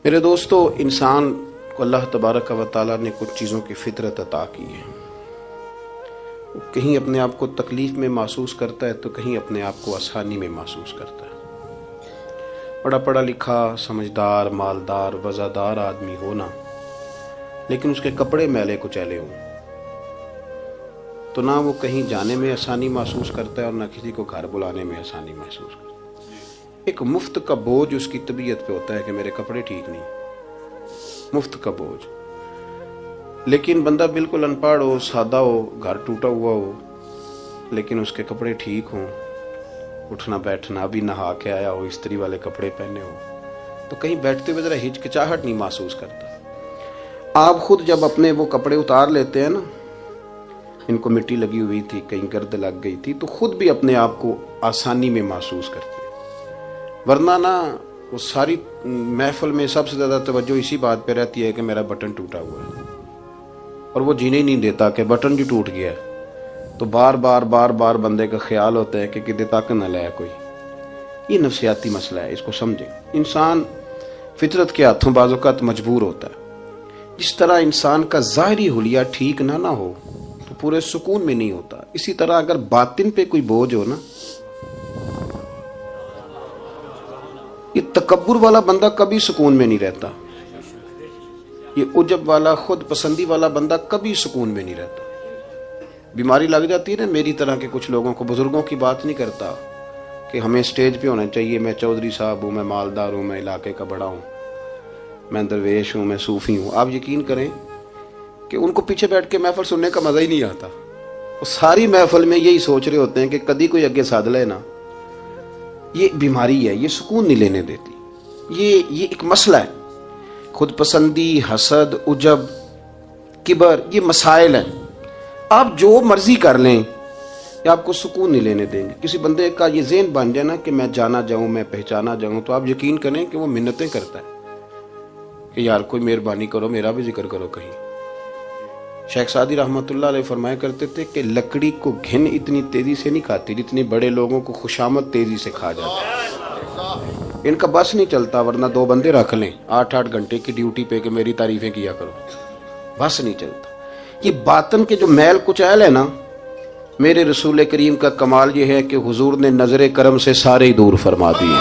میرے دوستو، انسان کو اللہ تبارک و تعالیٰ نے کچھ چیزوں کی فطرت عطا کی ہے۔ وہ کہیں اپنے آپ کو تکلیف میں محسوس کرتا ہے تو کہیں اپنے آپ کو آسانی میں محسوس کرتا ہے۔ بڑا پڑھا لکھا، سمجھدار، مالدار، وزادار آدمی ہونا، لیکن اس کے کپڑے میلے کچیلے ہوں تو نہ وہ کہیں جانے میں آسانی محسوس کرتا ہے اور نہ کسی کو گھر بلانے میں آسانی محسوس کرتا ہے۔ ایک مفت کا بوجھ اس کی طبیعت پہ ہوتا ہے کہ میرے کپڑے ٹھیک نہیں، مفت کا بوجھ۔ لیکن بندہ بالکل ان پڑھ ہو، سادہ ہو، گھر ٹوٹا ہوا ہو، لیکن اس کے کپڑے ٹھیک ہوں، اٹھنا بیٹھنا بھی نہا کے آیا ہو، استری والے کپڑے پہنے ہو، تو کہیں بیٹھتے ہوئے ذرا ہچکچاہٹ نہیں محسوس کرتا۔ آپ خود جب اپنے وہ کپڑے اتار لیتے ہیں نا، ان کو مٹی لگی ہوئی تھی، کہیں گرد لگ گئی تھی، تو خود بھی اپنے آپ کو آسانی میں محسوس کرتے ہیں۔ ورنہ نا وہ ساری محفل میں سب سے زیادہ توجہ اسی بات پہ رہتی ہے کہ میرا بٹن ٹوٹا ہوا ہے، اور وہ جینے ہی نہیں دیتا کہ بٹن جو ٹوٹ گیا ہے، تو بار بار بندے کا خیال ہوتا ہے کہ کدے تک نہ لائے کوئی۔ یہ نفسیاتی مسئلہ ہے، اس کو سمجھیں۔ انسان فطرت کے ہاتھوں بعض اوقات مجبور ہوتا ہے۔ جس طرح انسان کا ظاہری حلیہ ٹھیک نہ ہو تو پورے سکون میں نہیں ہوتا، اسی طرح اگر باطن پہ کوئی بوجھ ہو نا، یہ تکبر والا بندہ کبھی سکون میں نہیں رہتا، یہ عجب والا، خود پسندی والا بندہ کبھی سکون میں نہیں رہتا۔ بیماری لگ جاتی ہے نا میری طرح کے کچھ لوگوں کو، بزرگوں کی بات نہیں کرتا کہ ہمیں سٹیج پہ ہونا چاہیے، میں چودھری صاحب ہوں، میں مالدار ہوں، میں علاقے کا بڑا ہوں، میں درویش ہوں، میں صوفی ہوں۔ آپ یقین کریں کہ ان کو پیچھے بیٹھ کے محفل سننے کا مزہ ہی نہیں آتا، وہ ساری محفل میں یہی سوچ رہے ہوتے ہیں کہ کدی کوئی اگے ساتھ لے نا۔ یہ بیماری ہے، یہ سکون نہیں لینے دیتی، یہ ایک مسئلہ ہے۔ خود پسندی، حسد، عجب، کبر، یہ مسائل ہیں۔ آپ جو مرضی کر لیں، یہ آپ کو سکون نہیں لینے دیں گے۔ کسی بندے کا یہ ذہن بن جائے نا کہ میں جانا جاؤں، میں پہچانا جاؤں، تو آپ یقین کریں کہ وہ منتیں کرتا ہے کہ یار کوئی مہربانی کرو، میرا بھی ذکر کرو کہیں۔ شیخ سعدی رحمۃ اللہ علیہ فرمایا کرتے تھے کہ لکڑی کو گھن اتنی تیزی سے نہیں کھاتی جتنی بڑے لوگوں کو خوشامد تیزی سے کھا جاتا ہے۔ ان کا بس نہیں چلتا، ورنہ 2 بندے رکھ لیں 8 گھنٹے کی ڈیوٹی پہ کہ میری تعریفیں کیا کرو، بس نہیں چلتا۔ یہ باطن کے جو میل کچیل ہے نا، میرے رسول کریم کا کمال یہ ہے کہ حضور نے نظر کرم سے سارے ہی دور فرما دیے۔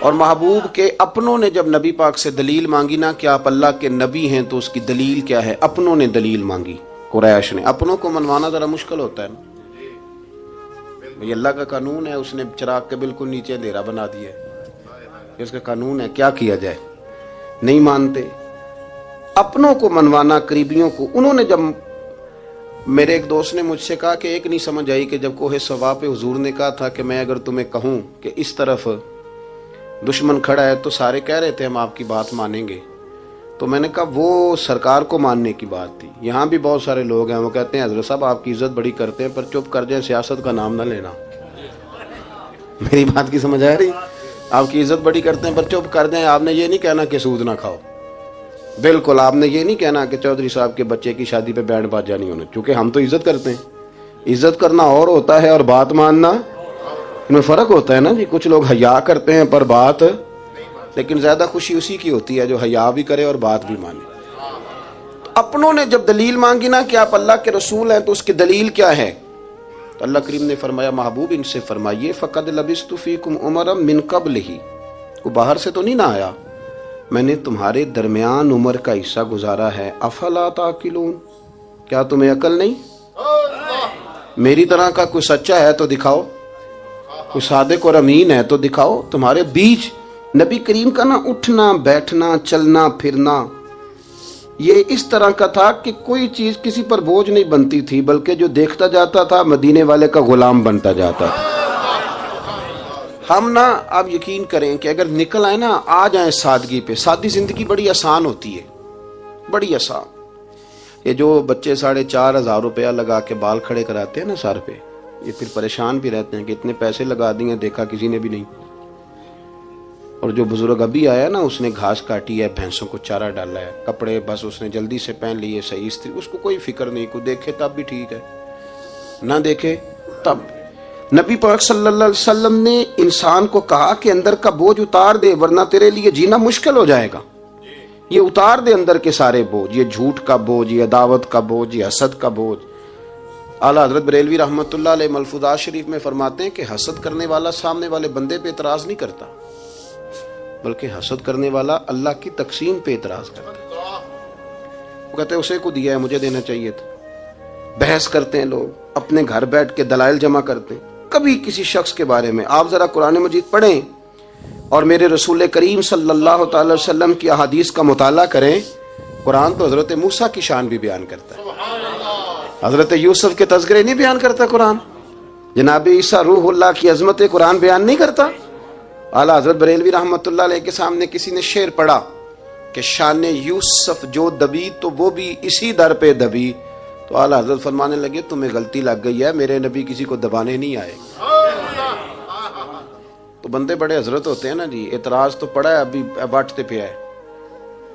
اور محبوب کے اپنوں نے جب نبی پاک سے دلیل مانگی نا کہ آپ اللہ کے نبی ہیں، تو اس کی دلیل کیا ہے؟ اپنوں نے دلیل مانگی، قریش نے۔ اپنوں کو منوانا ذرا مشکل ہوتا ہے نا، یہ اللہ کا قانون ہے، اس نے چراغ کے بالکل نیچے اندھیرا بنا دیا ہے، اس کا قانون ہے، کیا کیا جائے؟ نہیں مانتے۔ اپنوں کو منوانا، قریبیوں کو۔ انہوں نے جب، میرے ایک دوست نے مجھ سے کہا کہ ایک نہیں سمجھ آئی کہ جب کوہ صفا پہ حضور نے کہا تھا کہ میں اگر تمہیں کہوں کہ اس طرف دشمن کھڑا ہے تو سارے کہہ رہے تھے ہم آپ کی بات مانیں گے، تو میں نے کہا وہ سرکار کو ماننے کی بات تھی۔ یہاں بھی بہت سارے لوگ ہیں وہ کہتے ہیں حضرت صاحب آپ کی عزت بڑی کرتے ہیں، پر چپ کر جائیں، سیاست کا نام نہ لینا۔ میری بات کی سمجھ آ رہی؟ آپ کی عزت بڑی کرتے ہیں پر چپ کر جائیں۔ آپ نے یہ نہیں کہنا کہ سود نہ کھاؤ، بالکل آپ نے یہ نہیں کہنا کہ چودھری صاحب کے بچے کی شادی پہ بینڈ باجا نہیں ہونا، کیونکہ ہم تو عزت کرتے ہیں۔ عزت کرنا اور ہوتا ہے اور بات ماننا، ان میں فرق ہوتا ہے نا جی۔ کچھ لوگ حیا کرتے ہیں پر بات، لیکن زیادہ خوشی اسی کی ہوتی ہے جو حیا بھی کرے اور بات بھی مانے۔ اپنوں نے جب دلیل مانگی نا کہ آپ اللہ کے رسول ہیں، تو اس کی دلیل کیا ہے؟ تو اللہ کریم نے فرمایا محبوب ان سے فرمائیے فقد لبثت فیکم عمرا من قبلہ، وہ باہر سے تو نہیں نہ آیا، میں نے تمہارے درمیان عمر کا حصہ گزارا ہے۔ افلا تعقلون، کیا تمہیں عقل نہیں؟ میری طرح کا کوئی سچا ہے تو دکھاؤ، کوئی صادق اور امین ہے تو دکھاؤ۔ تمہارے بیچ نبی کریم کا نا اٹھنا بیٹھنا چلنا پھرنا یہ اس طرح کا تھا کہ کوئی چیز کسی پر بوجھ نہیں بنتی تھی، بلکہ جو دیکھتا جاتا تھا مدینے والے کا غلام بنتا جاتا تھا۔ ہم نا آپ یقین کریں کہ اگر نکل آئے نا، آ جائیں سادگی پہ، سادی زندگی بڑی آسان ہوتی ہے، بڑی آسان۔ یہ جو بچے 4,500 روپیہ لگا کے بال کھڑے کراتے ہیں نا سر پہ، یہ پھر پریشان بھی رہتے ہیں کہ اتنے پیسے لگا دیے، دیکھا کسی نے بھی نہیں۔ اور جو بزرگ ابھی آیا نا، اس نے گھاس کاٹی ہے، بھینسوں کو چارہ ڈالا ہے، کپڑے بس اس نے جلدی سے پہن لیے صحیح استری، اس کو کوئی فکر نہیں، کوئی دیکھے تب بھی ٹھیک ہے، نہ دیکھے تب۔ نبی پاک صلی اللہ علیہ وسلم نے انسان کو کہا کہ اندر کا بوجھ اتار دے ورنہ تیرے لیے جینا مشکل ہو جائے گا. یہ اتار دے اندر کے سارے بوجھ، یہ جھوٹ کا بوجھ، یہ عداوت کا بوجھ، یہ حسد کا بوجھ. اعلیٰ حضرت بریلوی رحمۃ اللہ علیہ ملفوظات شریف میں فرماتے ہیں کہ حسد کرنے والا سامنے والے بندے پہ اعتراض نہیں کرتا، بلکہ حسد کرنے والا اللہ کی تقسیم پہ اعتراض کرتا ہے. وہ کہتے ہیں اسے کو دیا ہے مجھے دینا چاہیے تھا. بحث کرتے ہیں لوگ، اپنے گھر بیٹھ کے دلائل جمع کرتے ہیں. کبھی کسی شخص کے بارے میں آپ ذرا قرآن مجید پڑھیں اور میرے رسول کریم صلی اللہ تعالی وسلم کی احادیث کا مطالعہ کریں. قرآن تو حضرت موسیٰ کی شان بھی بیان کرتا ہے، حضرت یوسف کے تذکرے نہیں بیان کرتا قرآن. جناب عیسیٰ روح اللہ کی عظمت قرآن بیان نہیں کرتا. اعلیٰ حضرت بریلوی رحمۃ اللہ علیہ کے سامنے کسی نے شعر پڑھا کہ شان یوسف جو دبی تو وہ بھی اسی در پہ دبی، تو اعلیٰ حضرت فرمانے لگے تمہیں غلطی لگ گئی ہے، میرے نبی کسی کو دبانے نہیں آئے. تو بندے بڑے حضرت ہوتے ہیں نا جی، اعتراض تو پڑا ہے ابھی باٹتے پہ ہے.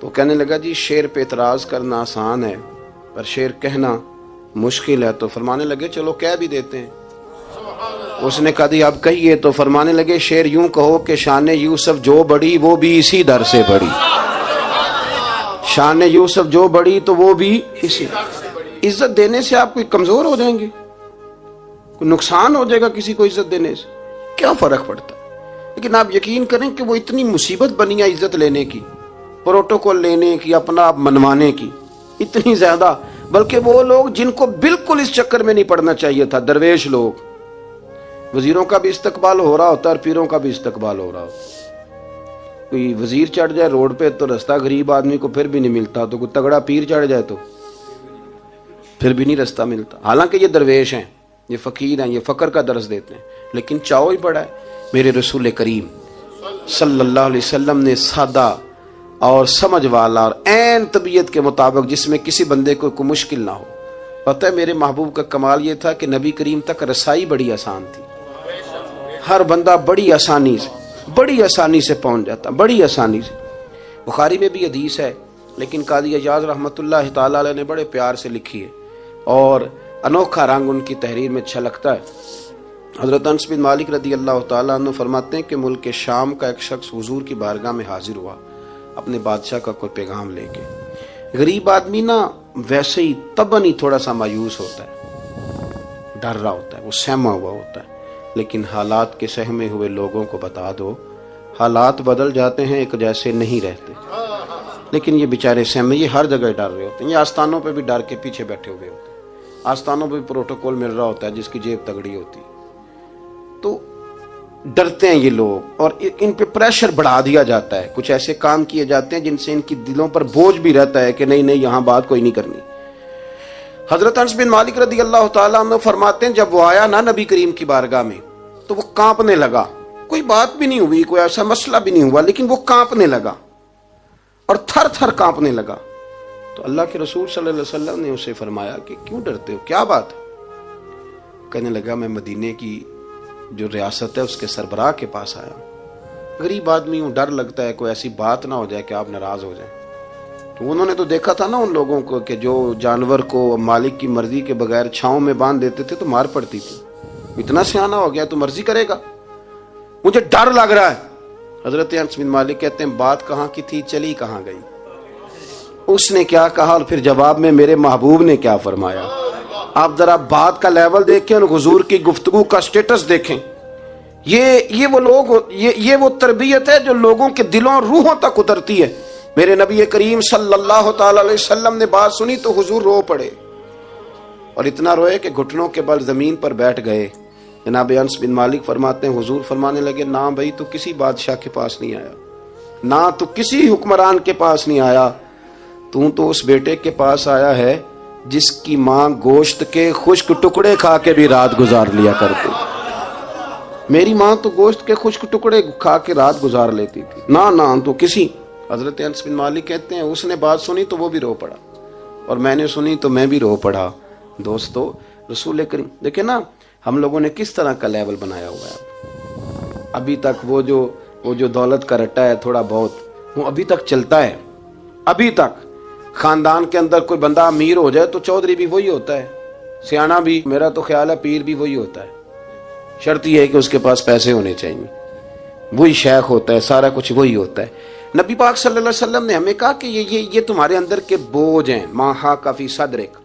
تو کہنے لگا جی شعر پہ اعتراض کرنا آسان ہے پر شعر کہنا مشکل ہے. تو فرمانے لگے چلو کہہ بھی دیتے ہیں. اس نے کہا دی اب کہیے. تو فرمانے لگے شعر یوں کہو کہ شان یوسف جو بڑی وہ بھی اسی در سے بڑی. شان یوسف جو بڑی تو وہ بھی اسی. عزت دینے سے آپ کوئی کمزور ہو جائیں گے؟ کوئی نقصان ہو جائے گا کسی کو عزت دینے سے؟ کیا فرق پڑتا؟ لیکن آپ یقین کریں کہ وہ اتنی مصیبت بنی ہے عزت لینے کی، پروٹوکول لینے کی، اپنا آپ منوانے کی، اتنی زیادہ. بلکہ وہ لوگ جن کو بالکل اس چکر میں نہیں پڑنا چاہیے تھا، درویش لوگ، وزیروں کا بھی استقبال ہو رہا ہوتا ہے اور پیروں کا بھی استقبال ہو رہا ہوتا ہے. کوئی وزیر چڑھ جائے روڈ پہ تو رستہ غریب آدمی کو پھر بھی نہیں ملتا، تو کوئی تگڑا پیر چڑھ جائے تو پھر بھی نہیں رستہ ملتا. حالانکہ یہ درویش ہیں، یہ فقیر ہیں، یہ فقر کا درس دیتے ہیں، لیکن چاؤ ہی بڑا ہے. میرے رسول کریم صلی اللہ علیہ وسلم نے سادہ اور سمجھ والا اور عین طبیعت کے مطابق جس میں کسی بندے کو کوئی مشکل نہ ہو. پتہ ہے میرے محبوب کا کمال یہ تھا کہ نبی کریم تک رسائی بڑی آسان تھی. ہر بندہ بڑی آسانی سے پہنچ جاتا، بڑی آسانی سے. بخاری میں بھی حدیث ہے لیکن قاضی اعجاز رحمۃ اللہ تعالی علیہ نے بڑے پیار سے لکھی ہے اور انوکھا رنگ ان کی تحریر میں چھلکتا ہے. حضرت انس بن مالک رضی اللہ تعالیٰ عنہ فرماتے ہیں کہ ملک شام کا ایک شخص حضور کی بارگاہ میں حاضر ہوا اپنے بادشاہ کا کوئی پیغام لے کے. غریب آدمی نا ویسے ہی طبعاً ہی تھوڑا سا مایوس ہوتا ہے، ڈر رہا ہوتا ہے، وہ سہما ہوا ہوتا ہے. لیکن حالات کے سہمے ہوئے لوگوں کو بتا دو حالات بدل جاتے ہیں، ایک جیسے نہیں رہتے. لیکن یہ بیچارے سہمے، یہ ہر جگہ ڈر رہے ہوتے ہیں. یہ آستانوں پہ بھی ڈر کے پیچھے بیٹھے ہوئے ہوتے ہیں، آستانوں پہ بھی پروٹوکول مل رہا ہوتا ہے جس کی جیب تگڑی ہوتی. تو ڈرتے ہیں یہ لوگ اور ان پہ پریشر بڑھا دیا جاتا ہے. کچھ ایسے کام کیے جاتے ہیں جن سے ان کی دلوں پر بوجھ بھی رہتا ہے کہ نہیں یہاں بات کوئی نہیں کرنی. حضرت انس بن مالک رضی اللہ تعالیٰ عنہ فرماتے ہیں جب وہ آیا نا نبی کریم کی بارگاہ میں تو وہ کانپنے لگا. کوئی بات بھی نہیں ہوئی، کوئی ایسا مسئلہ بھی نہیں ہوا، لیکن وہ کانپنے لگا اور تھر تھر کانپنے لگا. تو اللہ کے رسول صلی اللہ علیہ وسلم نے اسے فرمایا کہ کیوں ڈرتے ہو، کیا بات؟ کہنے لگا میں مدینے کی جو ریاست ہے اس کے سربراہ کے پاس آیا. غریب آدمی ہوں، ڈر لگتا ہے کوئی ایسی بات نہ ہو جائے کہ آپ ناراض ہو جائیں. تو انہوں نے تو دیکھا تھا نا ان لوگوں کو کہ جو جانور کو مالک کی مرضی کے بغیر چھاؤں میں باندھ دیتے تھے تو مار پڑتی تھی. اتنا سیانا ہو گیا تو مرضی کرے گا، مجھے ڈر لگ رہا ہے. حضرت انس بن مالک کہتے ہیں بات کہاں کی تھی چلی کہاں گئی. اس نے کیا کہا اور پھر جواب میں میرے محبوب نے کیا فرمایا. آپ ذرا بات کا لیول دیکھیں اور حضور کی گفتگو کا سٹیٹس دیکھیں. یہ وہ لوگ، یہ وہ تربیت ہے جو لوگوں کے دلوں اور روحوں تک اترتی ہے. میرے نبی کریم صلی اللہ تعالی علیہ وسلم نے بات سنی تو حضور رو پڑے اور اتنا روئے کہ گھٹنوں کے بل زمین پر بیٹھ گئے. جناب انس بن مالک فرماتے ہیں حضور فرمانے لگے نہ بھائی تو کسی بادشاہ کے پاس نہیں آیا، نہ تو کسی حکمران کے پاس نہیں آیا، تو اس بیٹے کے پاس آیا ہے جس کی ماں گوشت کے خشک ٹکڑے کھا کے بھی رات گزار لیا کرتی. میری ماں تو گوشت کے خشک ٹکڑے کھا کے رات گزار لیتی تھی، نہ تو کسی. حضرت انس بن مالک کہتے ہیں اس نے بات سنی تو وہ بھی رو پڑا اور میں نے سنی تو میں بھی رو پڑا. دوستو رسول کریم دیکھیں نا ہم لوگوں نے کس طرح کا لیول بنایا ہوا ہے. ابھی تک وہ جو دولت کا رٹا ہے تھوڑا بہت وہ ابھی تک چلتا ہے. ابھی تک خاندان کے اندر کوئی بندہ امیر ہو جائے تو چودھری بھی وہی ہوتا ہے، سیانا بھی، میرا تو خیال ہے پیر بھی وہی ہوتا ہے. شرط یہ ہے کہ اس کے پاس پیسے ہونے چاہیے، وہی شیخ ہوتا ہے، سارا کچھ وہی ہوتا ہے۔ نبی پاک صلی اللہ علیہ وسلم نے ہمیں کہا کہ یہ تمہارے اندر کے بوجھ ہیں، ما حاک فی صدرک،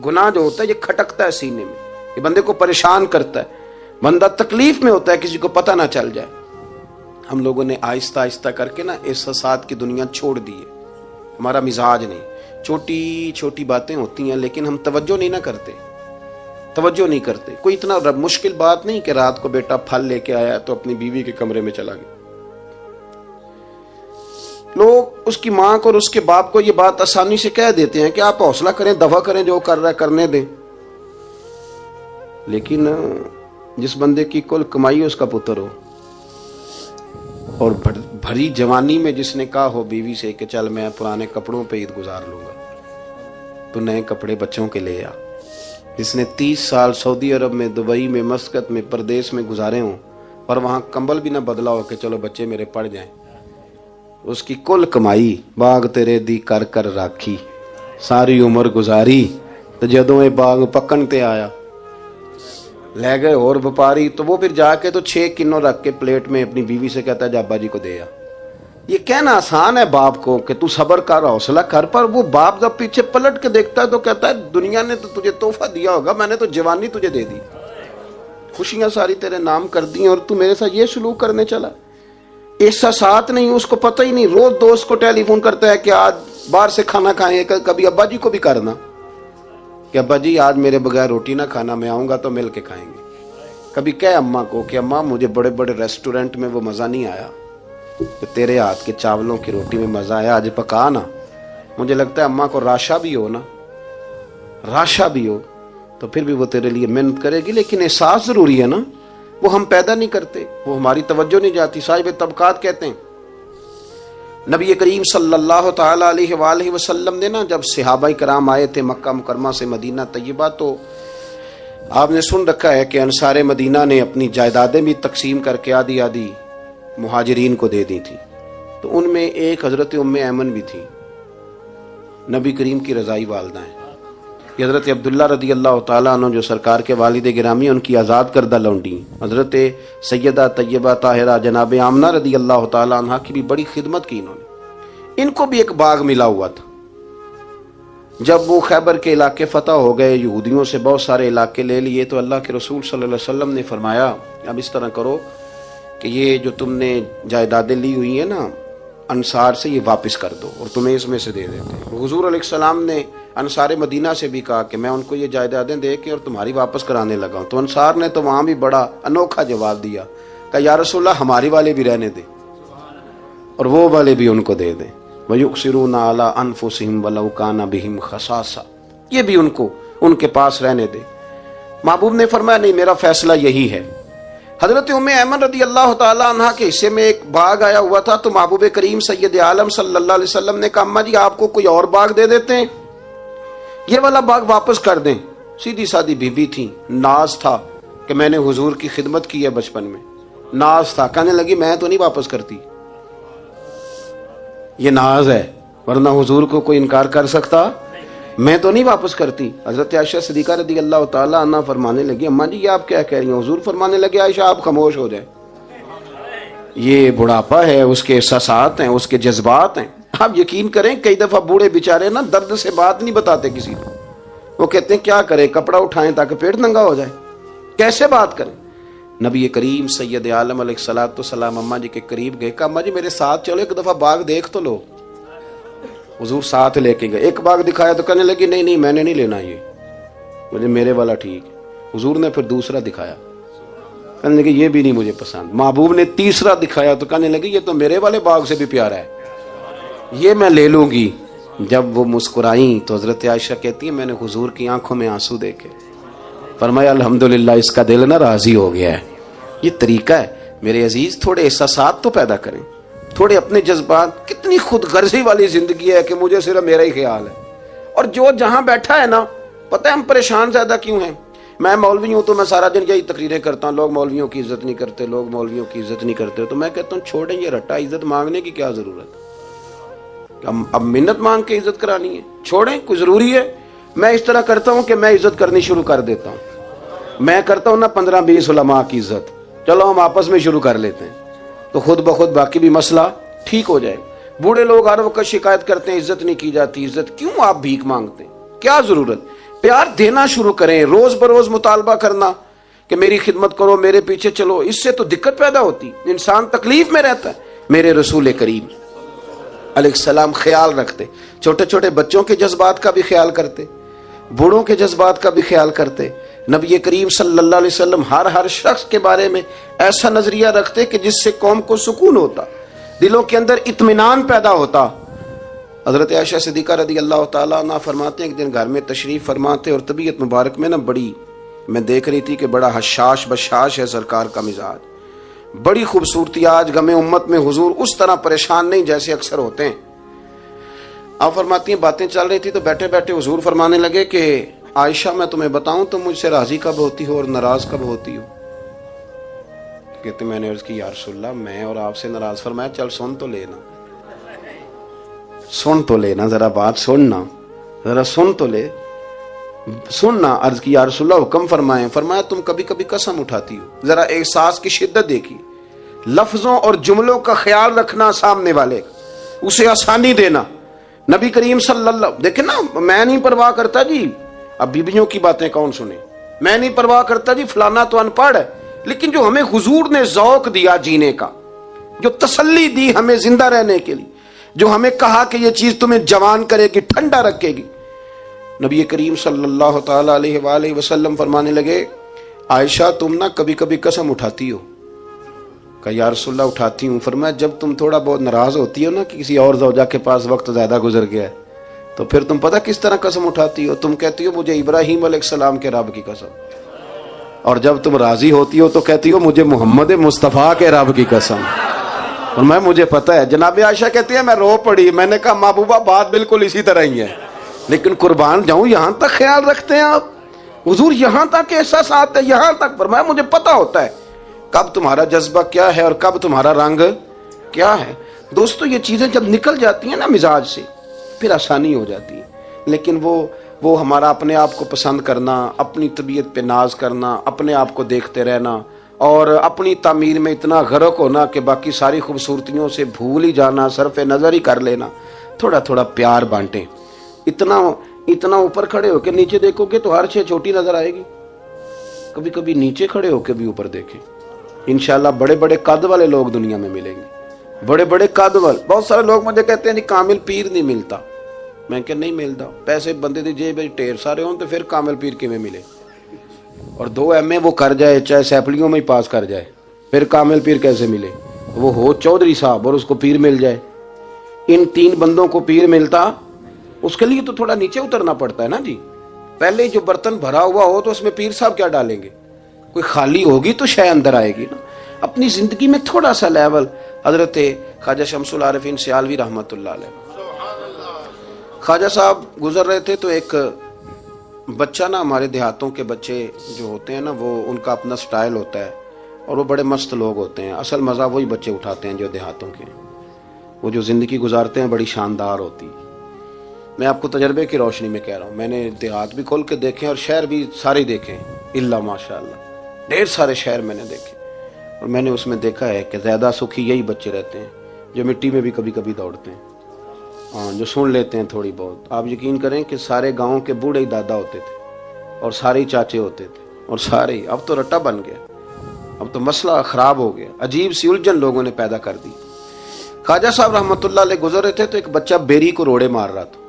گناہ جو ہوتا ہے یہ کھٹکتا ہے سینے میں، یہ بندے کو پریشان کرتا ہے، بندہ تکلیف میں ہوتا ہے، کسی کو پتہ نہ چل جائے۔ ہم لوگوں نے آہستہ آہستہ کر کے نا احساسات کی دنیا چھوڑ دی ہے، ہمارا مزاج نہیں، چھوٹی چھوٹی باتیں ہوتی ہیں لیکن ہم توجہ نہیں نہ کرتے۔ کوئی اتنا مشکل بات نہیں کہ رات کو بیٹا پھل لے کے آیا تو اپنی بیوی کے کمرے میں چلا گیا۔ لوگ اس کی ماں کو اور اس کے باپ کو یہ بات آسانی سے کہہ دیتے ہیں کہ آپ حوصلہ کریں، دفع کریں، جو کر رہا ہے کرنے دیں، لیکن جس بندے کی کل کمائی اس کا پتر ہو اور بھری جوانی میں جس نے کہا ہو بیوی سے کہ چل میں پرانے کپڑوں پہ عید گزار لوں گا، تو نئے کپڑے بچوں کے لے آ، جس نے 30 سال سعودی عرب میں، دبئی میں، مسقط میں، پردیس میں گزارے ہوں اور وہاں کمبل بھی نہ بدلا ہو کہ چلو بچے میرے پڑ جائیں، اس کی کل کمائی باغ تیرے دی کر کر راکھی، ساری عمر گزاری تو جدوں یہ باغ پکن تے آیا لے گئے اور وپاری، تو وہ پھر جا کے تو 6 کنو رکھ کے پلیٹ میں اپنی بیوی سے کہتا ہے جا ابا جی کو دے آ۔ یہ کہنا آسان ہے باپ کو کہ تو صبر کر، حوصلہ کر، پر وہ باپ جب پیچھے پلٹ کے دیکھتا ہے تو کہتا ہے دنیا نے تو تجھے تحفہ دیا ہوگا، میں نے تو جوانی تجھے دے دی، خوشیاں ساری تیرے نام کر دی اور تو میرے ساتھ یہ سلوک کرنے چلا۔ احساسات نہیں، اس کو پتہ ہی نہیں، روز دوست کو ٹیلی فون کرتا ہے کہ آج باہر سے کھانا کھائیں، کبھی ابا جی کو بھی کرنا کہ ابا جی آج میرے بغیر روٹی نہ کھانا، میں آؤں گا تو مل کے کھائیں گے۔ کبھی کہے اماں کو کہ اماں مجھے بڑے بڑے ریسٹورنٹ میں وہ مزہ نہیں آیا کہ تیرے ہاتھ کے چاولوں کی روٹی میں مزہ آیا، آج پکا نا۔ مجھے لگتا ہے اماں کو راشا بھی ہو تو پھر بھی وہ تیرے لیے محنت کرے گی، لیکن احساس ضروری ہے نا، وہ ہم پیدا نہیں کرتے، وہ ہماری توجہ نہیں جاتی۔ صاحب طبقات کہتے ہیں نبی کریم صلی اللہ تعالی علیہ وآلہ وسلم نے نا جب صحابہ کرام آئے تھے مکہ مکرمہ سے مدینہ طیبہ، تو آپ نے سن رکھا ہے کہ انصار مدینہ نے اپنی جائیدادیں بھی تقسیم کر کے آدھی آدھی مہاجرین کو دے دی تھی، تو ان میں ایک حضرت ام ایمن بھی تھی، نبی کریم کی رضائی والدہ ہیں، یہ حضرت عبداللہ رضی اللہ تعالیٰ عنہ جو سرکار کے والد گرامی، ان کی آزاد کردہ لونڈی حضرت سیدہ طیبہ طاہرہ جناب آمنہ رضی اللہ تعالیٰ عنہ کی بھی بڑی خدمت کی انہوں نے۔ ان کو بھی ایک باغ ملا ہوا تھا، جب وہ خیبر کے علاقے فتح ہو گئے، یہودیوں سے بہت سارے علاقے لے لیے، تو اللہ کے رسول صلی اللہ علیہ وسلم نے فرمایا اب اس طرح کرو کہ یہ جو تم نے جائیدادیں لی ہوئی ہیں نا انصار سے، یہ واپس کر دو اور تمہیں اس میں سے دے دیتے ہیں۔ حضور علیہ السلام نے انصار مدینہ سے بھی کہا کہ میں ان کو یہ جائیدادیں دے کے اور تمہاری واپس کرانے لگا ہوں، تو انصار نے تو وہاں بھی بڑا انوکھا جواب دیا کہ یا رسول اللہ ہماری والے بھی رہنے دیں اور وہ والے بھی ان کو دے دیں، وَيُؤْثِرُونَ عَلَىٰ أَنفُسِهِمْ وَلَوْ كَانَ بِهِمْ خَصَاصَةٌ، یہ بھی ان کو ان کے پاس رہنے دے۔ محبوب نے فرمایا نہیں، میرا فیصلہ یہی ہے۔ حضرت ام ایمن رضی اللہ تعالی عنہ کے حصے میں ایک باغ آیا ہوا تھا، تو محبوب کریم سید عالم صلی اللہ علیہ وسلم نے کہا اماں جی آپ کو کوئی اور باغ دے دیتے ہیں، یہ والا باغ واپس کر دیں۔ سیدھی سادی بیوی تھی، ناز تھا کہ میں نے حضور کی خدمت کی ہے بچپن میں، ناز تھا، کہنے لگی میں تو نہیں واپس کرتی، یہ ناز ہے، ورنہ حضور کو کوئی انکار کر سکتا، میں تو نہیں واپس کرتی۔ حضرت عائشہ صدیقہ رضی اللہ تعالی عنہ فرمانے لگی اماں جی یہ آپ کیا کہہ رہی ہیں؟ حضور فرمانے لگے عائشہ آپ خاموش ہو جائیں، یہ بڑھاپا ہے، اس کے احساسات ہیں، اس کے جذبات ہیں۔ آپ یقین کریں کئی دفعہ بوڑھے بیچارے نا درد سے بات نہیں بتاتے کسی کو، وہ کہتے ہیں کیا کریں، کپڑا اٹھائیں تاکہ پیٹ ننگا ہو جائے، کیسے بات کریں۔ نبی کریم سید عالم علیہ الصلوۃ والسلام اماں جی کے قریب گئے، کہا اماں جی میرے ساتھ چلو ایک دفعہ باغ دیکھ تو لو۔ حضور ساتھ لے کے گئے، ایک باغ دکھایا تو کہنے لگی نہیں میں نے نہیں لینا، یہ مجھے میرے والا ٹھیک ہے۔ حضور نے پھر دوسرا دکھایا، کہنے لگی یہ بھی نہیں مجھے پسند۔ محبوب نے تیسرا دکھایا تو کہنے لگی یہ تو میرے والے باغ سے بھی پیارا ہے، یہ میں لے لوں گی۔ جب وہ مسکرائیں تو حضرت عائشہ کہتی ہیں میں نے حضور کی آنکھوں میں آنسو دیکھے، فرمایا الحمدللہ اس کا دل نہ راضی ہو گیا ہے۔ یہ طریقہ ہے میرے عزیز، تھوڑے احساسات تو پیدا کریں، تھوڑے اپنے جذبات۔ کتنی خود غرضی والی زندگی ہے کہ مجھے صرف میرا ہی خیال ہے، اور جو جہاں بیٹھا ہے نا، پتہ ہے ہم پریشان زیادہ کیوں ہیں؟ میں مولوی ہوں تو میں سارا دن یہی تقریریں کرتا ہوں، لوگ مولویوں کی عزت نہیں کرتے، لوگ مولویوں کی عزت نہیں کرتے، تو میں کہتا ہوں چھوڑیں یہ رٹا، عزت مانگنے کی کیا ضرورت؟ اب منت مانگ کے عزت کرانی ہے؟ چھوڑیں، کوئی ضروری ہے؟ میں اس طرح کرتا ہوں کہ میں عزت کرنی شروع کر دیتا ہوں، میں کرتا ہوں نا 15-20 علماء کی عزت، چلو ہم آپس میں شروع کر لیتے ہیں، تو خود بخود باقی بھی مسئلہ ٹھیک ہو جائے. بوڑھے لوگ ہر وقت شکایت کرتے ہیں عزت نہیں کی جاتی، عزت کیوں آپ بھیک مانگتے ہیں؟ کیا ضرورت؟ پیار دینا شروع کریں، روز بروز مطالبہ کرنا کہ میری خدمت کرو، میرے پیچھے چلو، اس سے تو دقت پیدا ہوتی، انسان تکلیف میں رہتا ہے. میرے رسول کریم علیہ السلام خیال رکھتے، چھوٹے چھوٹے بچوں کے جذبات کا بھی خیال کرتے، بوڑھوں کے جذبات کا بھی خیال کرتے. نبی کریم صلی اللہ علیہ وسلم ہر شخص کے بارے میں ایسا نظریہ رکھتے کہ جس سے قوم کو سکون ہوتا، دلوں کے اندر اطمینان پیدا ہوتا. حضرت عائشہ صدیقہ رضی اللہ تعالیٰ عنہ فرماتے ہیں ایک دن گھر میں تشریف فرماتے اور طبیعت مبارک میں نا بڑی، میں دیکھ رہی تھی کہ بڑا حشاش بشاش ہے سرکار کا مزاج، بڑی خوبصورتی. آج غم امت میں حضور اس طرح پریشان نہیں جیسے اکثر ہوتے ہیں. آپ فرماتی ہیں باتیں چل رہی تھی تو بیٹھے بیٹھے حضور فرمانے لگے کہ عائشہ میں تمہیں بتاؤں تم مجھ سے راضی کب ہوتی ہو اور ناراض کب ہوتی ہو؟ کہتے میں نے عرض کی یا رسول اللہ میں اور آپ سے ناراض. فرمایا چل سن تو لینا، سن تو لینا، ذرا بات سننا، ذرا سن تو لے، سننا. عرض کی یا رسول اللہ حکم فرمائیں. فرمایا تم کبھی کبھی قسم اٹھاتی ہو، ذرا احساس کی شدت دیکھی، لفظوں اور جملوں کا خیال رکھنا، سامنے والے اسے آسانی دینا. نبی کریم صلی اللہ، دیکھیں نا، میں نہیں پرواہ کرتا جی، اب بیویوں کی باتیں کون سنے، میں نہیں پرواہ کرتا جی فلانا تو ان پڑھ ہے، لیکن جو ہمیں حضور نے ذوق دیا جینے کا، جو تسلی دی ہمیں زندہ رہنے کے لیے، جو ہمیں کہا کہ یہ چیز تمہیں جوان کرے گی، ٹھنڈا رکھے گی. نبی کریم صلی اللہ تعالی علیہ وآلہ وسلم فرمانے لگے عائشہ تم نہ کبھی کبھی قسم اٹھاتی ہو؟ کہا یا رسول اللہ اٹھاتی ہوں. فرمایا جب تم تھوڑا بہت ناراض ہوتی ہو نا کہ کسی اور زوجہ کے پاس وقت زیادہ گزر گیا ہے، تو پھر تم پتہ کس طرح قسم اٹھاتی ہو؟ تم کہتی ہو مجھے ابراہیم علیہ السلام کے رب کی قسم، اور جب تم راضی ہوتی ہو تو کہتی ہو مجھے محمد مصطفیٰ کے رب کی قسم. اور میں مجھے پتا ہے. جناب عائشہ کہتی ہے میں رو پڑی، میں نے کہا محبوبہ بات بالکل اسی طرح ہی ہے، لیکن قربان جاؤں یہاں تک خیال رکھتے ہیں آپ حضور، یہاں تک احساسات ہے، یہاں تک. فرمایا مجھے پتا ہوتا ہے کب تمہارا جذبہ کیا ہے اور کب تمہارا رنگ کیا ہے. دوستو یہ چیزیں جب نکل جاتی ہیں نا مزاج سے پھر آسانی ہو جاتی ہے. لیکن وہ ہمارا اپنے آپ کو پسند کرنا، اپنی طبیعت پہ ناز کرنا، اپنے آپ کو دیکھتے رہنا اور اپنی تعمیر میں اتنا غرق ہونا کہ باقی ساری خوبصورتیوں سے بھول ہی جانا، صرف نظر ہی کر لینا. تھوڑا تھوڑا پیار بانٹیں. اتنا اوپر کھڑے ہو کے نیچے دیکھو گے تو ہر شے چھوٹی نظر آئے گی. کبھی کبھی نیچے کھڑے ہو کے بھی اوپر دیکھیں، انشاءاللہ بڑے بڑے قد والے لوگ دنیا میں ملیں گے، بڑے بڑے قد والے. بہت سارے لوگ مجھے کہتے ہیں نہیں کامل پیر نہیں ملتا. میں کہ نہیں ملتا، پیسے بندے دی جیب ٹھیر سارے ہوں تو پھر کامل پیر کیویں ملے؟ اور 2 MA وہ کر جائے چاہے سیپلیوں میں ہی پاس کر جائے، پھر کامل پیر کیسے ملے؟ وہ ہو چودھری صاحب اور اس کو پیر مل جائے. ان 3 بندوں کو پیر ملتا، اس کے لیے تو تھوڑا نیچے اترنا پڑتا ہے نا جی. پہلے جو برتن بھرا ہوا ہو تو اس میں پیر صاحب کیا ڈالیں گے؟ کوئی خالی ہوگی تو شے اندر آئے گی نا. اپنی زندگی میں تھوڑا سا لیول. حضرت خواجہ شمس العارفین سیالوی رحمۃ اللہ علیہ، خواجہ صاحب گزر رہے تھے تو ایک بچہ نا، ہمارے دیہاتوں کے بچے جو ہوتے ہیں نا وہ ان کا اپنا سٹائل ہوتا ہے اور وہ بڑے مست لوگ ہوتے ہیں. اصل مزہ وہی بچے اٹھاتے ہیں جو دیہاتوں کے، وہ جو زندگی گزارتے ہیں بڑی شاندار ہوتی. میں آپ کو تجربے کی روشنی میں کہہ رہا ہوں، میں نے دیہات بھی کھول کے دیکھے اور شہر بھی سارے دیکھے الا ماشاء اللہ، ڈھیر سارے شہر میں نے دیکھے. اور میں نے اس میں دیکھا ہے کہ زیادہ سکھی یہی بچے رہتے ہیں جو مٹی میں بھی کبھی کبھی دوڑتے ہیں، ہاں جو سن لیتے ہیں تھوڑی بہت. آپ یقین کریں کہ سارے گاؤں کے بوڑھے ہی دادا ہوتے تھے اور سارے ہی چاچے ہوتے تھے اور سارے ہی. اب تو رٹا بن گیا، اب تو مسئلہ خراب ہو گیا، عجیب سی الجھن لوگوں نے پیدا کر دی. خواجہ صاحب رحمۃ اللہ علیہ گزر رہے تھے تو ایک بچہ بیری کو روڑے مار رہا تھا،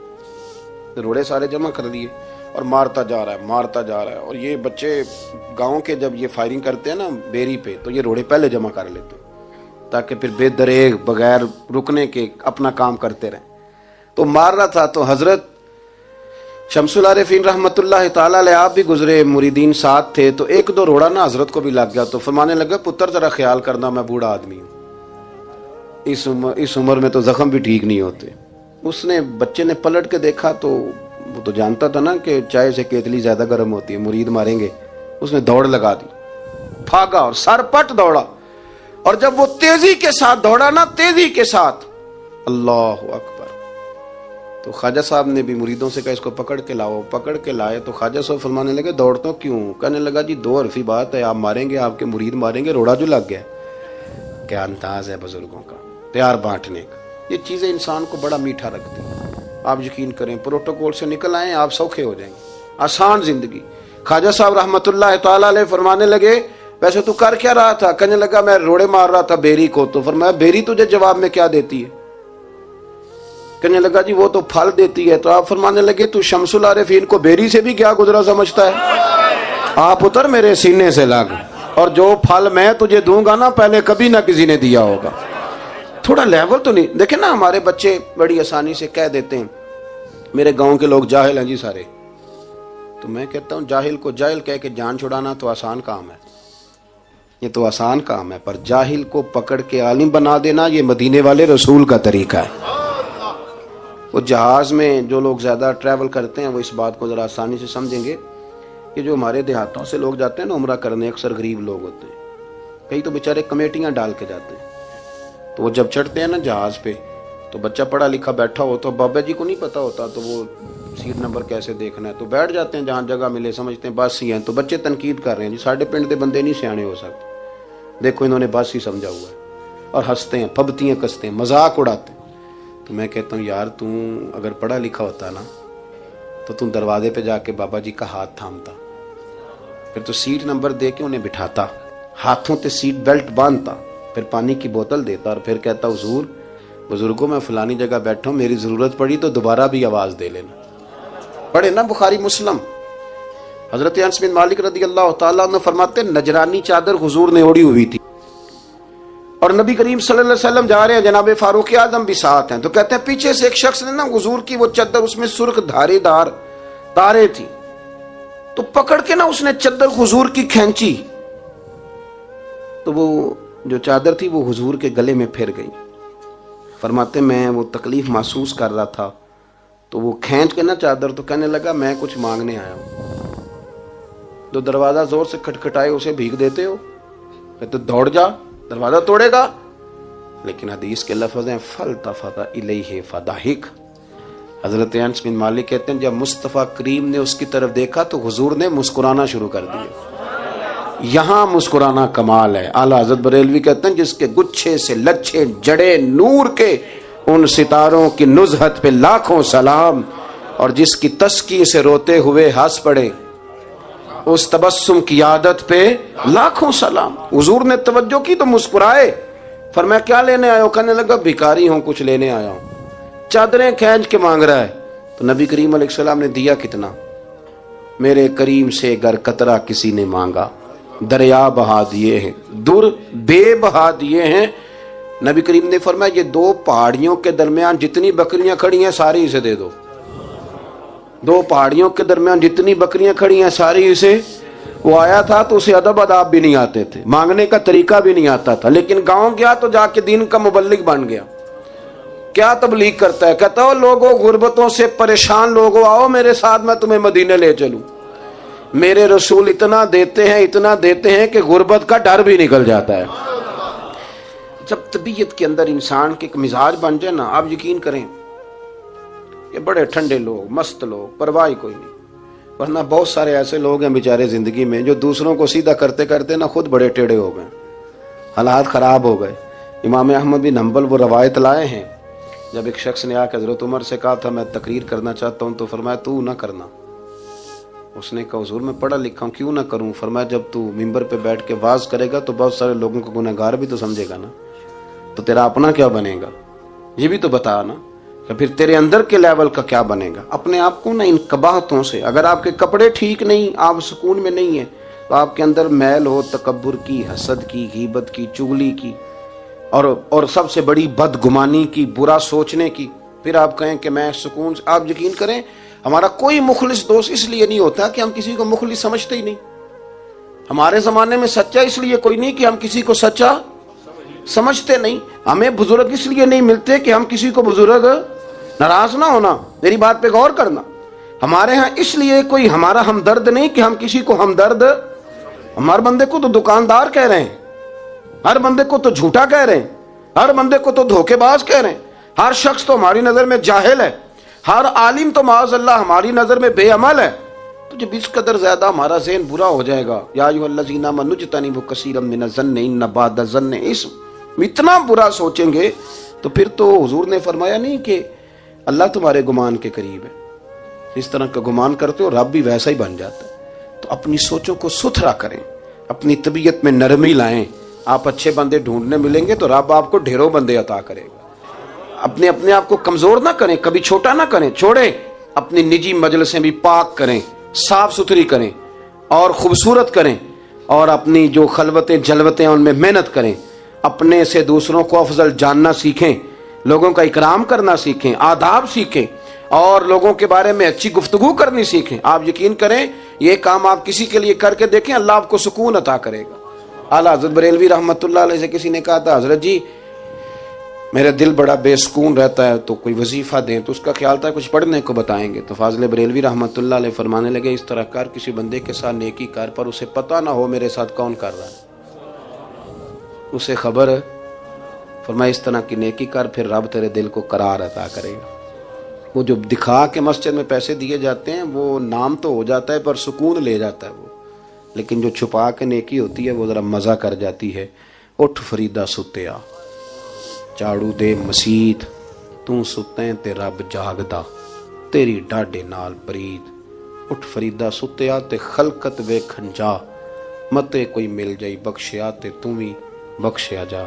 روڑے سارے جمع کر دیے اور مارتا جا رہا ہے. اور یہ بچے گاؤں کے جب یہ فائرنگ کرتے ہیں نا بیری پہ تو یہ روڑے پہلے جمع کر لیتے ہیں تاکہ پھر بے دریغ بغیر رکنے کے اپنا کام کرتے رہیں. تو مار رہا تھا تو حضرت شمس العارفین رحمۃ اللہ تعالی علیہ آپ بھی گزرے، مریدین ساتھ تھے، تو 1-2 روڑا نا حضرت کو بھی لگ گیا. تو فرمانے لگا پتر ذرا خیال کرنا، میں بوڑھا آدمی ہوں، اس عمر میں تو زخم بھی ٹھیک نہیں ہوتے. اس نے بچے نے پلٹ کے دیکھا تو وہ تو جانتا تھا نا کہ چائے سے کیتلی زیادہ گرم ہوتی ہے، مرید ماریں گے. اس نے دوڑ لگا دی، بھاگا اور سر پٹ دوڑا. اور جب وہ تیزی کے ساتھ دوڑا نا، تیزی کے ساتھ، اللہ اکبر، تو خواجہ صاحب نے بھی مریدوں سے کہا اس کو پکڑ کے لاؤ. پکڑ کے لائے تو خواجہ صاحب فرمانے لگے دوڑتا کیوں؟ کہنے لگا جی دو حرفی بات ہے, آپ ماریں گے, آپ کے مرید ماریں گے, روڑا جو لگ گیا. کیا انداز ہے بزرگوں کا, پیار بانٹنے کا. یہ چیزیں انسان کو بڑا میٹھا رکھتی ہیں. آپ یقین کریں پروٹوکول سے نکل آئیں آپ سوکھے ہو جائیں گے, آسان زندگی. خواجہ صاحب رحمت اللہ تعالی علیہ فرمانے لگے ویسے تو کر کیا رہا تھا؟ کہنے لگا میں روڑے مار رہا تھا بیری کو. تو فرمایا بیری تجھے جواب میں کیا دیتی ہے؟ کہنے لگا جی وہ تو پھل دیتی ہے. تو آپ فرمانے لگے تو شمس العارفین کو بیری سے بھی کیا گزرا سمجھتا ہے؟ آپ اتر میرے سینے سے لگ, اور جو پھل میں تجھے دوں گا نا پہلے کبھی نہ کسی نے دیا ہوگا. تھوڑا لیول تو نہیں دیکھیں نا, ہمارے بچے بڑی آسانی سے کہہ دیتے ہیں میرے گاؤں کے لوگ جاہل ہیں جی سارے. تو میں کہتا ہوں جاہل کو جاہل کہہ کے جان چھڑانا تو آسان کام ہے, یہ تو آسان کام ہے, پر جاہل کو پکڑ کے عالم بنا دینا یہ مدینے والے رسول کا طریقہ ہے. وہ جہاز میں جو لوگ زیادہ ٹریول کرتے ہیں وہ اس بات کو ذرا آسانی سے سمجھیں گے کہ جو ہمارے دیہاتوں سے لوگ جاتے ہیں نا عمرہ کرنے, اکثر غریب لوگ ہوتے ہیں, کئی تو بیچارے کمیٹیاں ڈال کے جاتے ہیں. تو وہ جب چڑھتے ہیں نا جہاز پہ تو بچہ پڑھا لکھا بیٹھا ہو تو بابا جی کو نہیں پتا ہوتا تو وہ سیٹ نمبر کیسے دیکھنا ہے, تو بیٹھ جاتے ہیں جہاں جگہ ملے, سمجھتے ہیں بس ہی ہیں. تو بچے تنقید کر رہے ہیں جی ساڈے پنڈ دے بندے نہیں سیانے ہو سکتے, دیکھو انہوں نے بس ہی سمجھا ہوا ہے, اور ہنستے ہیں, پھبتیاں کستے ہیں, مذاق اڑاتے ہیں. تو میں کہتا ہوں یار تو اگر پڑھا لکھا ہوتا نا تو تم دروازے پہ جا کے بابا جی کا ہاتھ تھامتا, پھر تو سیٹ نمبر دے کے انہیں بٹھاتا, ہاتھوں تے سیٹ بیلٹ باندھتا, پھر پانی کی بوتل دیتا اور پھر کہتا حضور بزرگوں میں فلانی جگہ بیٹھا ہوں, میری ضرورت پڑی تو دوبارہ بھی آواز دے لینا. پڑھے نا بخاری مسلم. حضرت انس بن مالک رضی اللہ تعالیٰ عنہ فرماتے نجرانی چادر حضور نے اوڑی ہوئی تھی اور نبی کریم صلی اللہ علیہ وسلم جا رہے ہیں, جناب فاروق اعظم بھی ساتھ ہیں. تو کہتے ہیں پیچھے سے ایک شخص نے نا حضور کی وہ چادر, اس میں سرخ دھارے دار تارے تھی, تو پکڑ کے نا اس نے چادر حضور کی کھینچی, تو وہ جو چادر تھی وہ حضور کے گلے میں پھر گئی. فرماتے میں وہ تکلیف محسوس کر رہا تھا تو وہ کھینچ کے نا چادر, تو کہنے لگا میں کچھ مانگنے آیا ہوں. تو دروازہ زور سے کھٹکھٹائے اسے بھیگ دیتے ہو, کہتے دوڑ جا دروازہ توڑے گا. لیکن حدیث کے لفظ ہیں فَالْتَفَتَ إِلَيْهِ فَضَحِكَ. حضرت انس بن مالک کہتے ہیں جب مصطفیٰ کریم نے اس کی طرف دیکھا تو حضور نے مسکرانا شروع کر دیا. یہاں مسکرانا کمال ہے. اعلیٰ حضرت بریلوی کہتے ہیں جس کے گچھے سے لچھے جڑے نور کے ان ستاروں کی نزہت پہ لاکھوں سلام, اور جس کی تسکی سے روتے ہوئے ہنس پڑے اس تبسم کی عادت پہ لاکھوں سلام. حضور نے توجہ کی تو مسکرائے. فرمایا کیا لینے آئے ہو؟ کہنے لگا بھکاری ہوں, کچھ لینے آیا ہوں. چادریں کھینچ کے مانگ رہا ہے. تو نبی کریم علیہ السلام نے دیا کتنا؟ میرے کریم سے گر قطرہ کسی نے مانگا دریا بہا دیے ہیں, در بے بہا دیے ہیں. نبی کریم نے فرمایا یہ دو پہاڑیوں کے درمیان جتنی بکریاں کھڑی ہیں ساری اسے دے دو. دو پہاڑیوں کے درمیان جتنی بکریاں کھڑی ہیں ساری اسے. وہ آیا تھا تو اسے ادب آداب بھی نہیں آتے تھے, مانگنے کا طریقہ بھی نہیں آتا تھا, لیکن گاؤں گیا تو جا کے دین کا مبلغ بن گیا. کیا تبلیغ کرتا ہے؟ کہتا ہو لوگوں غربتوں سے پریشان لوگوں آؤ میرے ساتھ, میں تمہیں مدینے لے چلوں. میرے رسول اتنا دیتے ہیں کہ غربت کا ڈر بھی نکل جاتا ہے. جب طبیعت کے اندر انسان کے ایک مزاج بن جائے نا, آپ یقین کریں یہ بڑے ٹھنڈے لوگ, مست لوگ, پرواہ کوئی نہیں. ورنہ بہت سارے ایسے لوگ ہیں بیچارے زندگی میں جو دوسروں کو سیدھا کرتے کرتے نا خود بڑے ٹیڑے ہو گئے, حالات خراب ہو گئے. امام احمد بن حنبل وہ روایت لائے ہیں, جب ایک شخص نے آ کے حضرت عمر سے کہا تھا میں تقریر کرنا چاہتا ہوں, تو فرمایا تو نہ کرنا. اس نے کہا حضور میں پڑھا لکھا ہوں کیوں نہ کروں. فرمایا جب تو ممبر پہ بیٹھ کے واز کرے گا تو بہت سارے لوگوں کو گنہگار بھی تو سمجھے گا نا, تو تیرا اپنا کیا بنے گا یہ بھی تو بتا نا, کہ پھر تیرے اندر کے لیول کا کیا بنے گا. اپنے آپ کو نا ان قباحتوں سے, اگر آپ کے کپڑے ٹھیک نہیں, آپ سکون میں نہیں ہیں, تو آپ کے اندر میل ہو تکبر کی, حسد کی, غیبت کی, چغلی کی, اور سب سے بڑی بدگمانی کی, برا سوچنے کی, پھر آپ کہیں کہ میں سکون سے. آپ یقین کریں ہمارا کوئی مخلص دوست اس لیے نہیں ہوتا کہ ہم کسی کو مخلص سمجھتے ہی نہیں. ہمارے زمانے میں سچا اس لیے کوئی نہیں کہ ہم کسی کو سچا سمجھتے نہیں. ہمیں بزرگ اس لیے نہیں ملتے کہ ہم کسی کو بزرگ, ناراض نہ ہونا, میری بات پہ غور کرنا. ہمارے ہاں اس لیے کوئی ہمارا ہمدرد نہیں کہ ہم کسی کو ہمدرد, ہمارے بندے کو تو دکاندار کہہ رہے ہیں, ہر بندے کو تو جھوٹا کہہ رہے ہیں, ہر بندے کو تو دھوکے باز کہہ رہے ہیں, ہر شخص تو ہماری نظر میں جاہل ہے. ہر عالم تو معاذ اللہ ہماری نظر میں بے عمل ہے، تو جب اس قدر زیادہ ہمارا ذہن برا ہو جائے گا، یا ایھا الذین آمنوا اجتنبوا کثیرا من الظن ان بعض الظن، اس اتنا برا سوچیں گے تو پھر تو حضور نے فرمایا نہیں کہ اللہ تمہارے گمان کے قریب ہے، اس طرح کا گمان کرتے ہو رب بھی ویسا ہی بن جاتا ہے۔ تو اپنی سوچوں کو ستھرا کریں، اپنی طبیعت میں نرمی لائیں۔ آپ اچھے بندے ڈھونڈنے ملیں گے تو رب آپ کو ڈھیروں بندے عطا کرے گا۔ اپنے آپ کو کمزور نہ کریں، کبھی چھوٹا نہ کریں، چھوڑیں۔ اپنی نجی مجلسیں بھی پاک کریں، صاف ستھری کریں اور خوبصورت کریں، اور اپنی جو خلوتیں جلوتیں ان میں محنت کریں۔ اپنے سے دوسروں کو افضل جاننا سیکھیں، لوگوں کا اکرام کرنا سیکھیں، آداب سیکھیں، اور لوگوں کے بارے میں اچھی گفتگو کرنی سیکھیں۔ آپ یقین کریں یہ کام آپ کسی کے لیے کر کے دیکھیں، اللہ آپ کو سکون عطا کرے گا۔ اعلیٰ حضرت بریلوی رحمۃ اللہ علیہ سے کسی نے کہا تھا، حضرت جی میرا دل بڑا بے سکون رہتا ہے تو کوئی وظیفہ دیں، تو اس کا خیال تھا کچھ پڑھنے کو بتائیں گے۔ تو فاضل بریلوی رحمۃ اللہ علیہ فرمانے لگے، اس طرح کر، کسی بندے کے ساتھ نیکی کر پر اسے پتہ نہ ہو میرے ساتھ کون کر رہا ہے، اسے خبر ہے۔ فرمایا اس طرح کی نیکی کر، پھر رب تیرے دل کو قرار عطا کرے گا۔ وہ جو دکھا کے مسجد میں پیسے دیے جاتے ہیں وہ نام تو ہو جاتا ہے پر سکون لے جاتا ہے وہ، لیکن جو چھپا کے نیکی ہوتی ہے وہ ذرا مزہ کر جاتی ہے۔ اٹھ فریدا ستیا، چاڑو دے مسیت، تو ستیں تے رب جاگدا، تیری ڈاڈے نال پرید۔ اٹھ فریدا ستیا تے خلقت ویکھن جا، متے کوئی مل جائی بخشیا تے تو بھی بخشیا جا۔